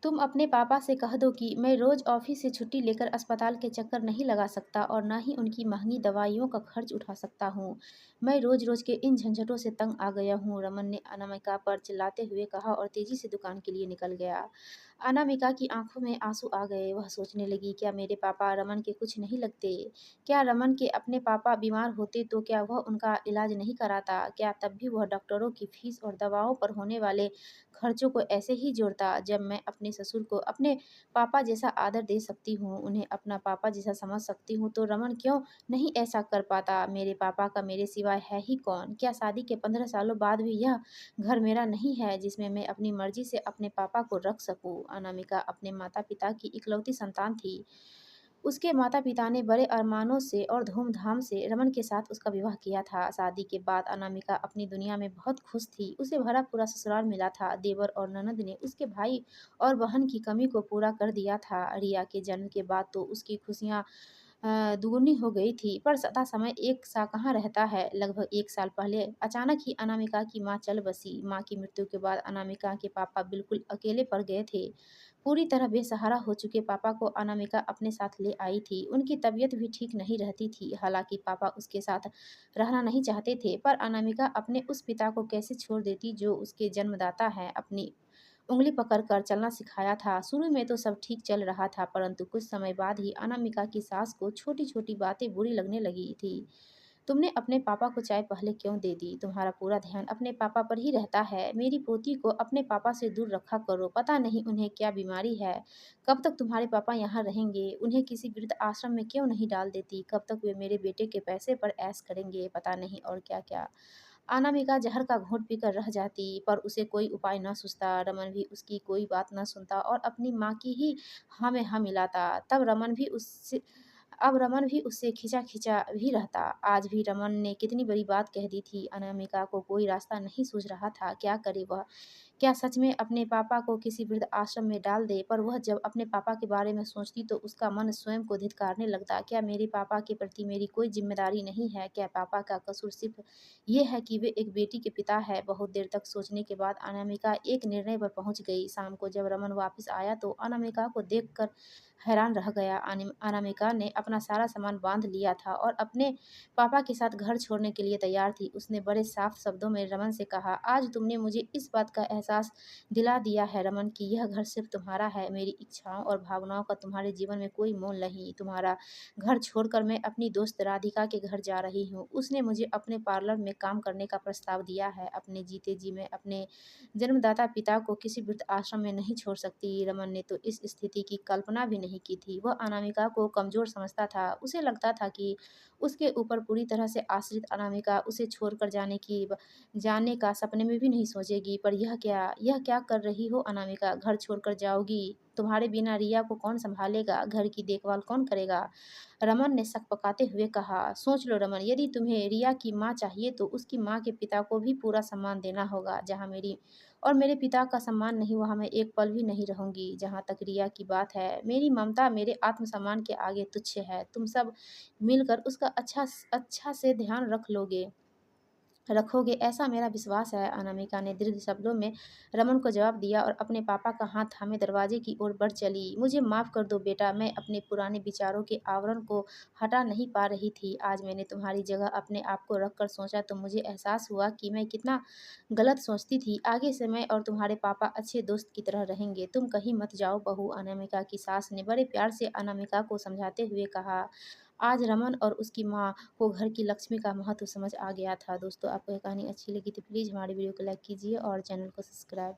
तुम अपने पापा से कह दो कि मैं रोज ऑफिस से छुट्टी लेकर अस्पताल के चक्कर नहीं लगा सकता और ना ही उनकी महंगी दवाइयों का खर्च उठा सकता हूँ। मैं रोज रोज के इन झंझटों से तंग आ गया हूँ, रमन ने अनामिका पर चिल्लाते हुए कहा और तेजी से दुकान के लिए निकल गया। अनामिका की आंखों में आंसू आ गए। वह सोचने लगी, क्या मेरे पापा रमन के कुछ नहीं लगते? क्या रमन के अपने पापा बीमार होते तो क्या वह उनका इलाज नहीं कराता? क्या तब भी वह डॉक्टरों की फीस और दवाओं पर होने वाले खर्चों को ऐसे ही जोड़ता? जब मैं अपने ससुर को अपने पापा जैसा आदर दे सकती हूँ, उन्हें अपना पापा जैसा समझ सकती हूँ, तो रमन क्यों नहीं ऐसा कर पाता? मेरे पापा का मेरे सिवाय है ही कौन? क्या शादी के 15 सालों बाद भी यह घर मेरा नहीं है जिसमें मैं अपनी मर्जी से अपने पापा को रख सकूँ? अनामिका अपने माता-पिता की इकलौती संतान थी। उसके माता-पिता ने बड़े अरमानों से और धूमधाम से रमन के साथ उसका विवाह किया था। शादी के बाद अनामिका अपनी दुनिया में बहुत खुश थी। उसे भरा-पूरा ससुराल मिला था। देवर और ननद ने उसके भाई और बहन की कमी को पूरा कर दिया था। रिया के जन्म के बाद तो उसकी खुशियाँ दुगुनी हो गई थी, पर सदा समय एक सा कहाँ रहता है। लगभग 1 साल पहले अचानक ही अनामिका की माँ चल बसी। माँ की मृत्यु के बाद अनामिका के पापा बिल्कुल अकेले पड़ गए थे। पूरी तरह बेसहारा हो चुके पापा को अनामिका अपने साथ ले आई थी। उनकी तबीयत भी ठीक नहीं रहती थी। हालाँकि पापा उसके साथ रहना नहीं चाहते थे, पर अनामिका अपने उस पिता को कैसे छोड़ देती जो उसके जन्मदाता हैं। अपनी उँगली पकड़कर चलना सिखाया था। शुरू में तो सब ठीक चल रहा था, परंतु कुछ समय बाद ही अनामिका की सास को छोटी-छोटी बातें बुरी लगने लगी थी। तुमने अपने पापा को चाय पहले क्यों दे दी? तुम्हारा पूरा ध्यान अपने पापा पर ही रहता है। मेरी पोती को अपने पापा से दूर रखा करो। पता नहीं उन्हें क्या बीमारी है। कब तक तुम्हारे पापा यहाँ रहेंगे? उन्हें किसी वृद्ध आश्रम में क्यों नहीं डाल देती? कब तक वे मेरे बेटे के पैसे पर ऐश करेंगे? पता नहीं और क्या-क्या। अनामिका जहर का घूँट पीकर रह जाती, पर उसे कोई उपाय न सूझता। रमन भी उसकी कोई बात न सुनता और अपनी माँ की ही हाँ में हाँ मिलाता। अब रमन भी उससे खिंचा-खिंचा भी रहता। आज भी रमन ने कितनी बड़ी बात कह दी थी। अनामिका को कोई रास्ता नहीं सूझ रहा था, क्या करे वह? क्या सच में अपने पापा को किसी वृद्ध आश्रम में डाल दे? पर वह जब अपने पापा के बारे में सोचती तो उसका मन स्वयं को धिक्कारने लगता। क्या मेरे पापा के प्रति मेरी कोई ज़िम्मेदारी नहीं है? क्या पापा का कसूर सिर्फ़ ये है कि वे एक बेटी के पिता हैं? बहुत देर तक सोचने के बाद अनामिका एक निर्णय पर पहुँच गई। शाम को जब रमन वापस आया तो अनामिका को देखकर हैरान रह गया। अनामिका ने अपना सारा सामान बाँध लिया था और अपने पापा के साथ घर छोड़ने के लिए तैयार थी। उसने बड़े साफ शब्दों में रमन से कहा, आज तुमने मुझे इस बात का एहसास दिला दिया है रमन कि यह घर सिर्फ तुम्हारा है। मेरी इच्छाओं और भावनाओं का तुम्हारे जीवन में कोई मोल नहीं। तुम्हारा घर छोड़कर मैं अपनी दोस्त राधिका के घर जा रही हूँ। उसने मुझे अपने पार्लर में काम करने का प्रस्ताव दिया है। अपने जीते जी मैं अपने जन्मदाता पिता को किसी वृद्ध आश्रम में नहीं छोड़ सकती। रमन ने तो इस स्थिति की कल्पना भी नहीं की थी। वह अनामिका को कमज़ोर समझता था। उसे लगता था कि उसके ऊपर पूरी तरह से आश्रित अनामिका उसे छोड़कर जाने का सपने में भी नहीं सोचेगी। पर यह क्या कर रही हो अनामिका? घर छोड़कर जाओगी? तुम्हारे बिना रिया को कौन सँभालेगा? घर की देखभाल कौन करेगा? रमन ने सकपकाते हुए कहा, सोच लो रमन, यदि तुम्हें रिया की माँ चाहिए तो उसकी माँ के पिता को भी पूरा सम्मान देना होगा। जहाँ मेरी और मेरे पिता का सम्मान नहीं, वहाँ मैं एक पल भी नहीं रहूँगी। जहाँ तक रिया की बात है, मेरी ममता मेरे आत्मसम्मान के आगे तुच्छ है। तुम सब मिलकर उसका अच्छा से ध्यान रखोगे, ऐसा मेरा विश्वास है। अनामिका ने दृढ़ शब्दों में रमन को जवाब दिया और अपने पापा का हाथ थामे दरवाजे की ओर बढ़ चली। मुझे माफ़ कर दो बेटा, मैं अपने पुराने विचारों के आवरण को हटा नहीं पा रही थी। आज मैंने तुम्हारी जगह अपने आप को रख कर सोचा तो मुझे एहसास हुआ कि मैं कितना गलत सोचती थी। आगे से मैं और तुम्हारे पापा अच्छे दोस्त की तरह रहेंगे। तुम कहीं मत जाओ बहू। अनामिका की सास ने बड़े प्यार से अनामिका को समझाते हुए कहा। आज रमन और उसकी माँ को घर की लक्ष्मी का महत्व समझ आ गया था। दोस्तों, आपको ये कहानी अच्छी लगी तो प्लीज़ हमारी वीडियो को लाइक कीजिए और चैनल को सब्सक्राइब